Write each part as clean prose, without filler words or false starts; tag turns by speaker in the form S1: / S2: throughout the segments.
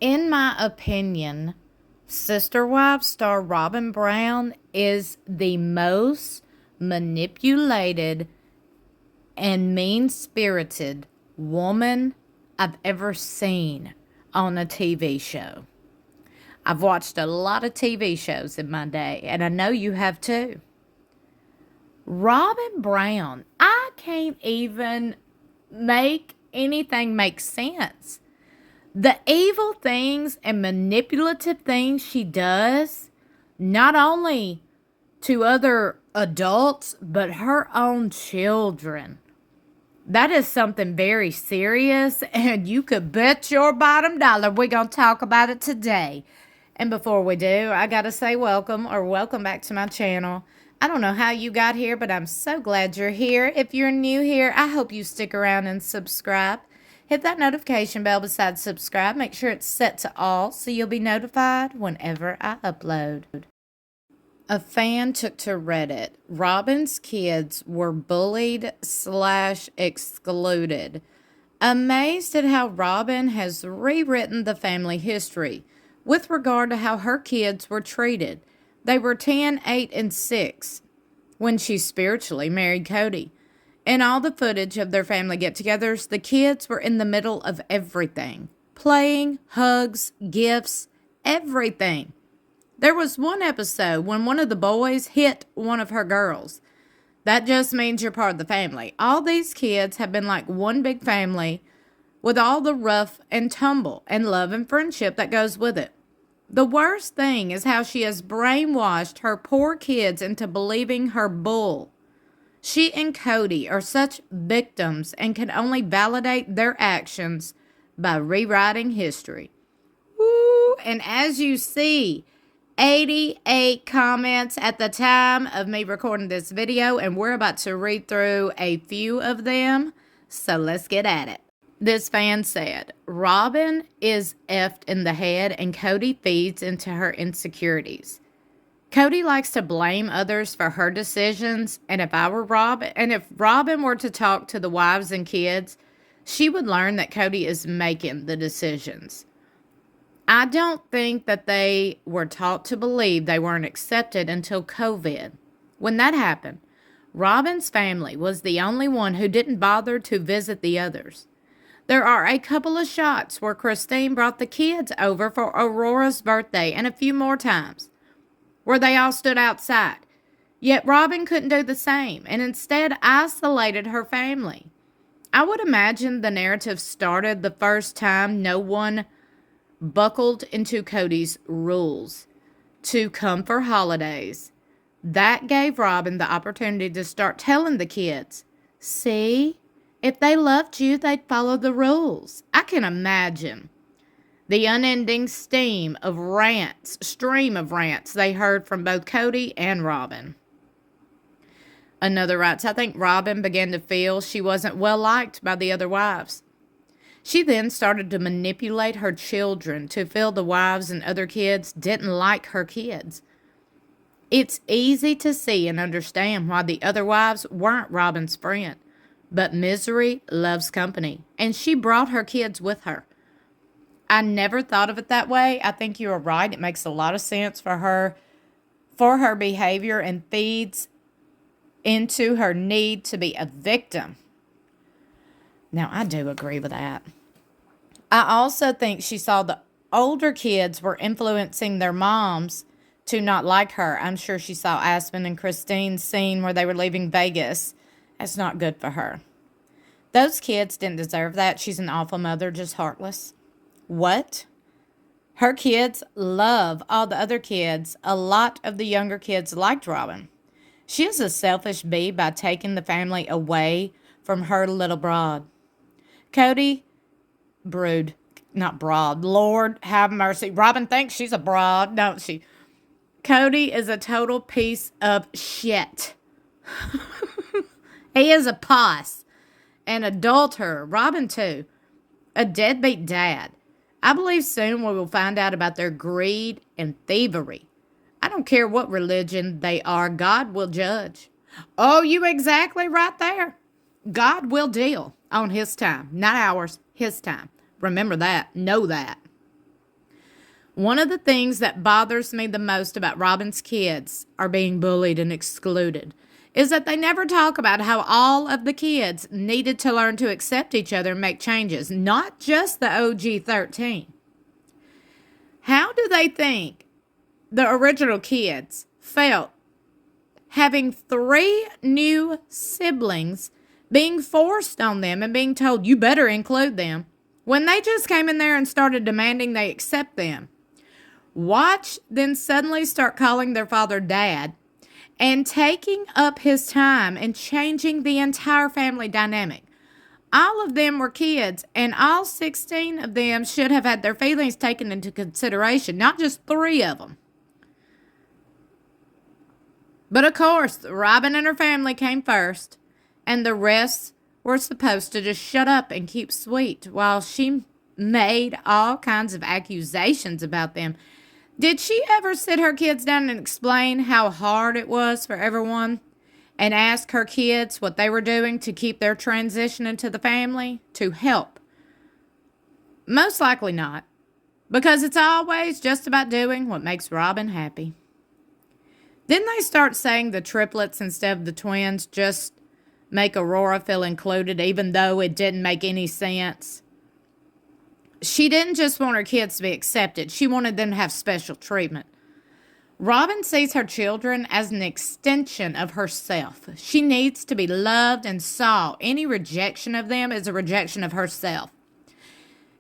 S1: In my opinion, Sister Wives star Robyn Brown is the most manipulated and mean-spirited woman I've ever seen on a TV show. I've watched a lot of TV shows in my day, and I know you have too. Robyn Brown, I can't even make anything make sense. The evil things and manipulative things she does, not only to other adults, but her own children. That is something very serious, and you could bet your bottom dollar we're going to talk about it today. And before we do, I got to say welcome back to my channel. I don't know how you got here, but I'm so glad you're here. If you're new here, I hope you stick around and subscribe. Hit that notification bell beside subscribe. Make sure it's set to all so you'll be notified whenever I upload. A fan took to Reddit. Robyn's kids were bullied/excluded. Amazed at how Robyn has rewritten the family history with regard to how her kids were treated. They were 10, 8, and 6 when she spiritually married Cody. In all the footage of their family get-togethers, the kids were in the middle of everything. Playing, hugs, gifts, everything. There was one episode when one of the boys hit one of her girls. That just means you're part of the family. All these kids have been like one big family with all the rough and tumble and love and friendship that goes with it. The worst thing is how she has brainwashed her poor kids into believing her bull. She and Cody are such victims and can only validate their actions by rewriting history. Woo! And as you see, 88 comments at the time of me recording this video, and we're about to read through a few of them, so let's get at it. This fan said, Robyn is effed in the head and Cody feeds into her insecurities. Cody likes to blame others for her decisions, and if Robyn were to talk to the wives and kids, she would learn that Cody is making the decisions. I don't think that they were taught to believe they weren't accepted until COVID. When that happened, Robyn's family was the only one who didn't bother to visit the others. There are a couple of shots where Christine brought the kids over for Aurora's birthday and a few more times where they all stood outside. Yet Robyn couldn't do the same and instead isolated her family. I would imagine the narrative started the first time no one buckled into Cody's rules to come for holidays. That gave Robyn the opportunity to start telling the kids, see, if they loved you, they'd follow the rules. I can imagine the unending stream of rants they heard from both Cody and Robyn. Another writes, I think Robyn began to feel she wasn't well liked by the other wives. She then started to manipulate her children to feel the wives and other kids didn't like her kids. It's easy to see and understand why the other wives weren't Robyn's friend. But misery loves company, and she brought her kids with her. I never thought of it that way. I think you are right. It makes a lot of sense for her behavior and feeds into her need to be a victim. Now, I do agree with that. I also think she saw the older kids were influencing their moms to not like her. I'm sure she saw Aspen and Christine's scene where they were leaving Vegas. That's not good for her. Those kids didn't deserve that. She's an awful mother, just heartless. What? Her kids love all the other kids. A lot of the younger kids liked Robyn. She is a selfish bee by taking the family away from her little broad. Cody, Lord have mercy. Robyn thinks she's a broad, don't she? Cody is a total piece of shit. He is a puss. An adulterer. Robyn, too. A deadbeat dad. I believe soon we will find out about their greed and thievery. I don't care what religion they are. God will judge. Oh, you exactly right there. God will deal on his time. Not ours. His time. Remember that. Know that. One of the things that bothers me the most about Robyn's kids are being bullied and excluded is that they never talk about how all of the kids needed to learn to accept each other and make changes, not just the OG 13. How do they think the original kids felt having 3 new siblings being forced on them and being told, you better include them, when they just came in there and started demanding they accept them? Watch then suddenly start calling their father dad and taking up his time and changing the entire family dynamic. All of them were kids, and all 16 of them should have had their feelings taken into consideration, not just 3 of them. But of course, Robyn and her family came first, and the rest were supposed to just shut up and keep sweet while she made all kinds of accusations about them. Did she ever sit her kids down and explain how hard it was for everyone and ask her kids what they were doing to keep their transition into the family to help? Most likely not, because it's always just about doing what makes Robyn happy. Didn't they start saying the triplets instead of the twins just make Aurora feel included, even though it didn't make any sense? She didn't just want her kids to be accepted. She wanted them to have special treatment. Robyn sees her children as an extension of herself. She needs to be loved and saw any rejection of them as a rejection of herself.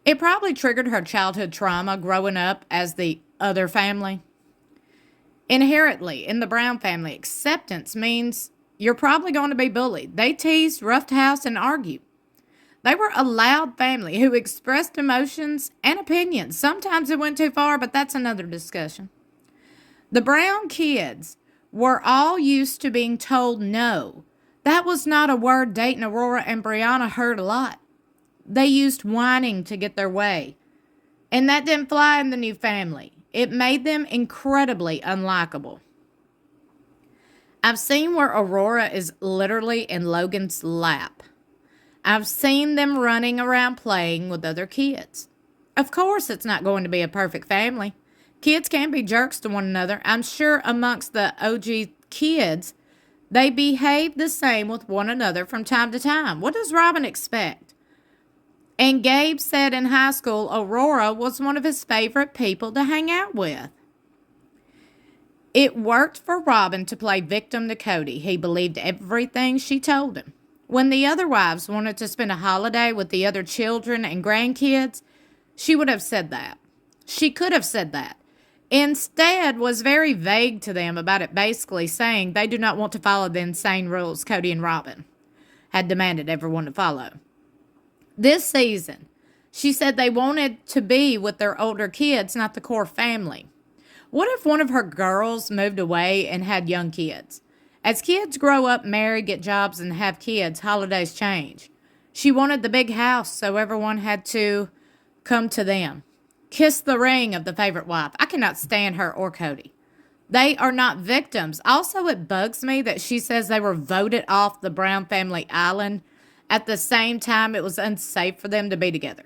S1: It probably triggered her childhood trauma growing up as the other family. Inherently, in the Brown family, acceptance means you're probably going to be bullied. They teased, roughhoused, and argued. They were a loud family who expressed emotions and opinions. Sometimes it went too far, but that's another discussion. The Brown kids were all used to being told no. That was not a word Dayton, Aurora, and Brianna heard a lot. They used whining to get their way. And that didn't fly in the new family. It made them incredibly unlikable. I've seen where Aurora is literally in Logan's lap. I've seen them running around playing with other kids. Of course, it's not going to be a perfect family. Kids can be jerks to one another. I'm sure amongst the OG kids, they behave the same with one another from time to time. What does Robyn expect? And Gabe said in high school, Aurora was one of his favorite people to hang out with. It worked for Robyn to play victim to Cody. He believed everything she told him. When the other wives wanted to spend a holiday with the other children and grandkids, she would have said that. She could have said that. Instead, was very vague to them about it, basically saying they do not want to follow the insane rules Cody and Robyn had demanded everyone to follow. This season, she said they wanted to be with their older kids, not the core family. What if one of her girls moved away and had young kids? As kids grow up, marry, get jobs, and have kids, holidays change. She wanted the big house, so everyone had to come to them. Kiss the ring of the favorite wife. I cannot stand her or Cody. They are not victims. Also, it bugs me that she says they were voted off the Brown family island at the same time it was unsafe for them to be together.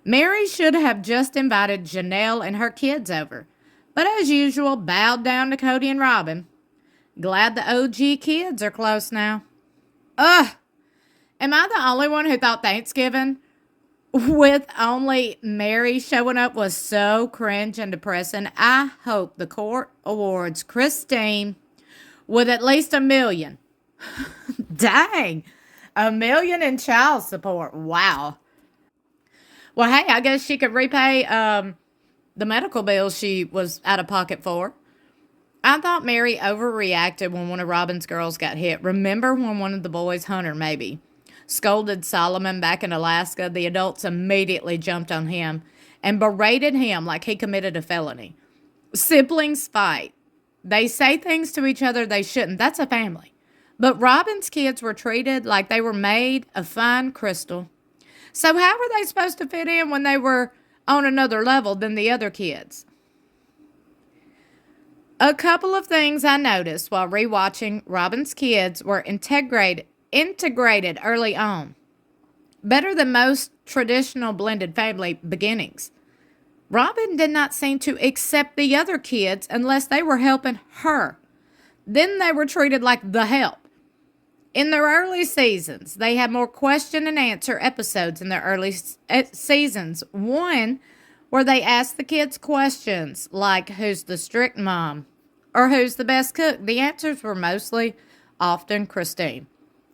S1: Mary should have just invited Janelle and her kids over, but as usual, bowed down to Cody and Robyn. Glad the OG kids are close now. Ugh! Am I the only one who thought Thanksgiving with only Mary showing up was so cringe and depressing? I hope the court awards Christine with at least $1 million. Dang! $1 million in child support. Wow. Well, hey, I guess she could repay the medical bills she was out of pocket for. I thought Mary overreacted when one of Robyn's girls got hit. Remember when one of the boys, Hunter maybe, scolded Solomon back in Alaska? The adults immediately jumped on him and berated him like he committed a felony. Siblings fight. They say things to each other they shouldn't. That's a family. But Robyn's kids were treated like they were made of fine crystal. So how were they supposed to fit in when they were on another level than the other kids? A couple of things I noticed while rewatching Robyn's kids were integrated early on. Better than most traditional blended family beginnings. Robyn did not seem to accept the other kids unless they were helping her. Then they were treated like the help. In their early seasons, they had more question and answer episodes in their early seasons. One where they asked the kids questions like, who's the strict mom? Or who's the best cook? The answers were mostly often Christine.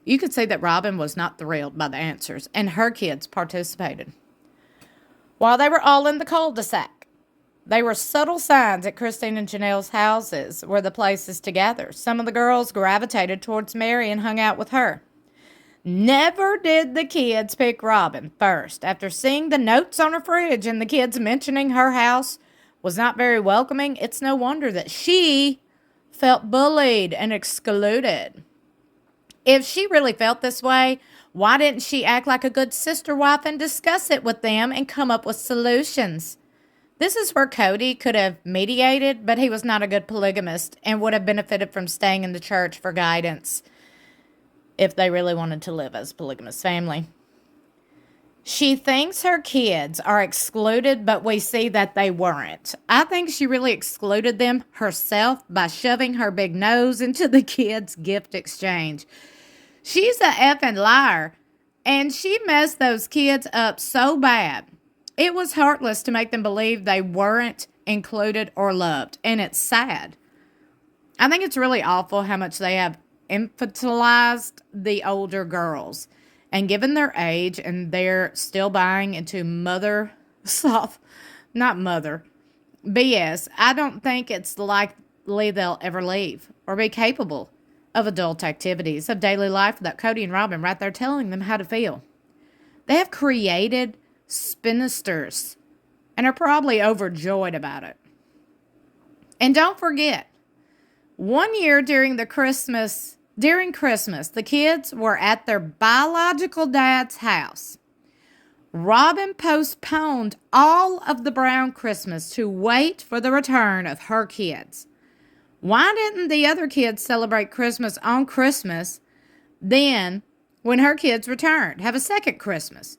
S1: You could see that Robyn was not thrilled by the answers, and her kids participated. While they were all in the cul-de-sac, they were subtle signs at Christine and Janelle's houses were the places to gather. Some of the girls gravitated towards Mary and hung out with her. Never did the kids pick Robyn first. After seeing the notes on her fridge and the kids mentioning her house was not very welcoming, it's no wonder that she felt bullied and excluded. If she really felt this way, why didn't she act like a good sister wife and discuss it with them and come up with solutions? This is where Cody could have mediated, but he was not a good polygamist and would have benefited from staying in the church for guidance if they really wanted to live as a polygamous family. She thinks her kids are excluded, but we see that they weren't. I think she really excluded them herself by shoving her big nose into the kids' gift exchange. She's a effing liar, and she messed those kids up so bad. It was heartless to make them believe they weren't included or loved, and it's sad. I think it's really awful how much they have infantilized the older girls. And given their age, and they're still buying into BS, I don't think it's likely they'll ever leave or be capable of adult activities of daily life without Cody and Robyn right there telling them how to feel. They have created spinsters and are probably overjoyed about it. And don't forget, one year during Christmas, the kids were at their biological dad's house. Robyn postponed all of the Brown Christmas to wait for the return of her kids. Why didn't the other kids celebrate Christmas on Christmas, then when her kids returned, have a second Christmas?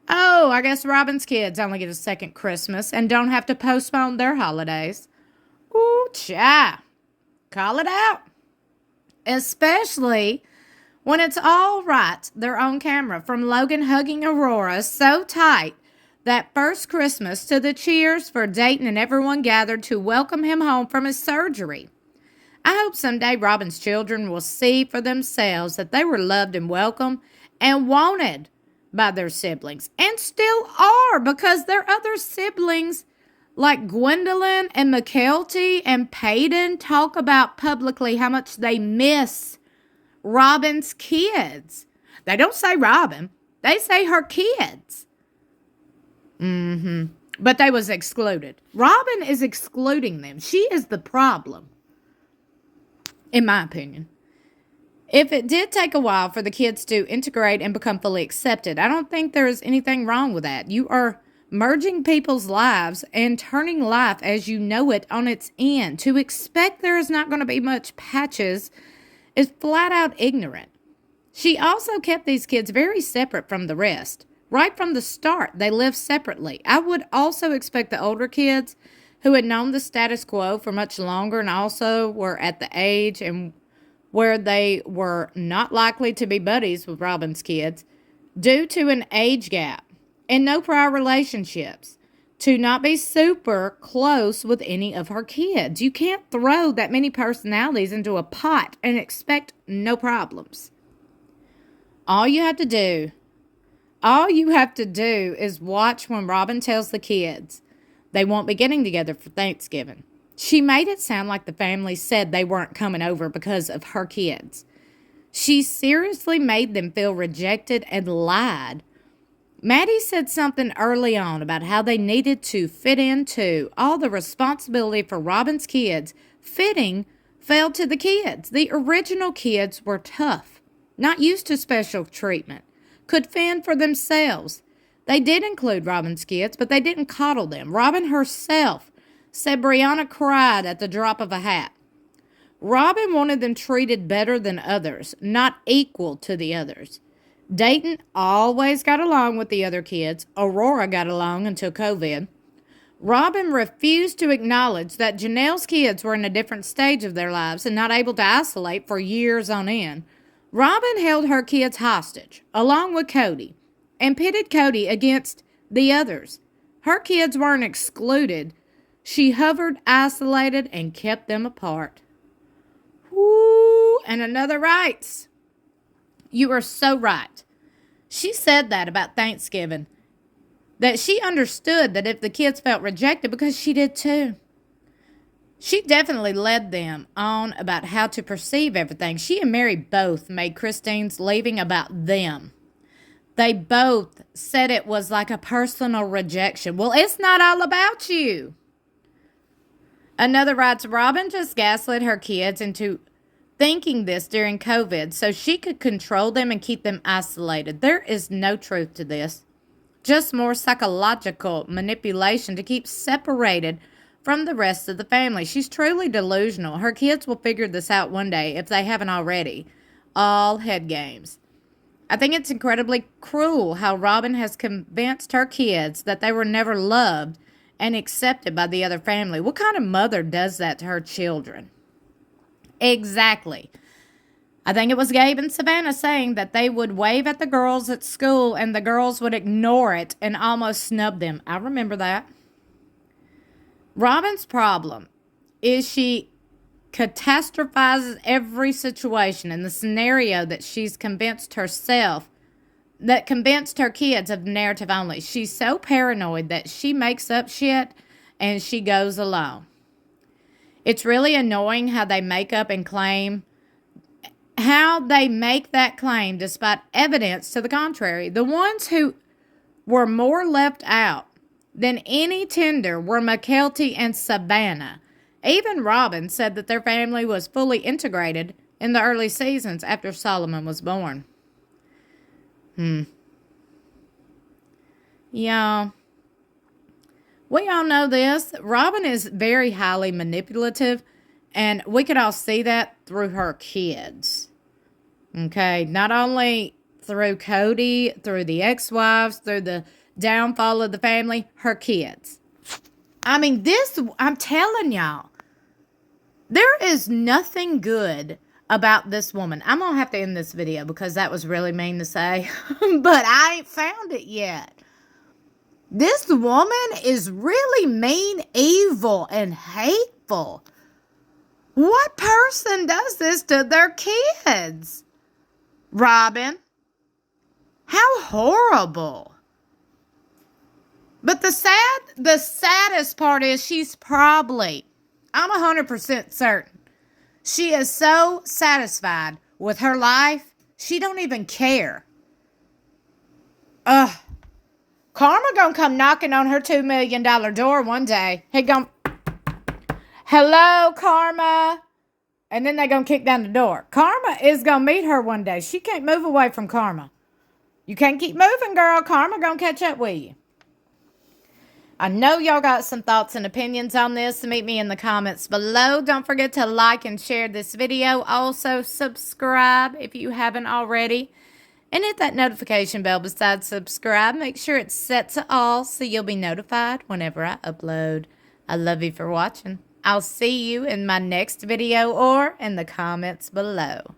S1: Oh, I guess Robyn's kids only get a second Christmas and don't have to postpone their holidays. Ooh, cha. Call it out. Especially when it's all right, they're on camera, from Logan hugging Aurora so tight that first Christmas to the cheers for Dayton and everyone gathered to welcome him home from his surgery. I hope someday Robyn's children will see for themselves that they were loved and welcomed and wanted by their siblings, and still are, because their other siblings like Gwendolyn and McKelty and Peyton talk about publicly how much they miss Robyn's kids. They don't say Robyn. They say her kids. But they was excluded. Robyn is excluding them. She is the problem, in my opinion. If it did take a while for the kids to integrate and become fully accepted, I don't think there is anything wrong with that. You are merging people's lives and turning life as you know it on its end. To expect there is not going to be much patches is flat out ignorant. She also kept these kids very separate from the rest. Right from the start, they lived separately. I would also expect the older kids who had known the status quo for much longer and also were at the age and where they were not likely to be buddies with Robyn's kids due to an age gap and no prior relationships, to not be super close with any of her kids. You can't throw that many personalities into a pot and expect no problems. All you have to do is watch when Robyn tells the kids they won't be getting together for Thanksgiving. She made it sound like the family said they weren't coming over because of her kids. She seriously made them feel rejected and lied. Maddie said something early on about how they needed to fit into all the responsibility for Robyn's kids. Fitting fell to the kids. The original kids were tough, not used to special treatment, could fend for themselves. They did include Robyn's kids, but they didn't coddle them. Robyn herself said Brianna cried at the drop of a hat. Robyn wanted them treated better than others, not equal to the others. Dayton always got along with the other kids. Aurora got along until COVID. Robyn refused to acknowledge that Janelle's kids were in a different stage of their lives and not able to isolate for years on end. Robyn held her kids hostage, along with Cody, and pitted Cody against the others. Her kids weren't excluded. She hovered, isolated, and kept them apart. Woo! And another writes, "You are so right." She said that about Thanksgiving, that she understood that if the kids felt rejected, because she did too. She definitely led them on about how to perceive everything. She and Mary both made Christine's leaving about them. They both said it was like a personal rejection. Well, it's not all about you. Another writes, Robyn just gaslit her kids into thinking this during COVID so she could control them and keep them isolated. There is no truth to this. Just more psychological manipulation to keep separated from the rest of the family. She's truly delusional. Her kids will figure this out one day if they haven't already. All head games. I think it's incredibly cruel how Robyn has convinced her kids that they were never loved and accepted by the other family. What kind of mother does that to her children? Exactly. I think it was Gabe and Savannah saying that they would wave at the girls at school and the girls would ignore it and almost snub them. I remember that. Robyn's problem is she catastrophizes every situation in the scenario that she's convinced herself, that convinced her kids of narrative only. She's so paranoid that she makes up shit and she goes along. It's really annoying how they make up and claim, how they make that claim despite evidence to the contrary. The ones who were more left out than any tender were McKelty and Savannah. Even Robyn said that their family was fully integrated in the early seasons after Solomon was born. Yeah. We all know this. Robyn is very highly manipulative, and we could all see that through her kids. Okay? Not only through Cody, through the ex-wives, through the downfall of the family, her kids. I mean, this, I'm telling y'all, there is nothing good about this woman. I'm going to have to end this video because that was really mean to say, but I ain't found it yet. This woman is really mean, evil, and hateful. What person does this to their kids? Robyn? How horrible. But the saddest part is she's probably, I'm 100% certain, she is so satisfied with her life, she don't even care. Karma gonna come knocking on her $2 million door one day. He gonna, hello, Karma. And then they gonna kick down the door. Karma is gonna meet her one day. She can't move away from Karma. You can't keep moving, girl. Karma gonna catch up with you. I know y'all got some thoughts and opinions on this. Meet me in the comments below. Don't forget to like and share this video. Also, subscribe if you haven't already. And hit that notification bell besides subscribe. Make sure it's set to all so you'll be notified whenever I upload. I love you for watching. I'll see you in my next video or in the comments below.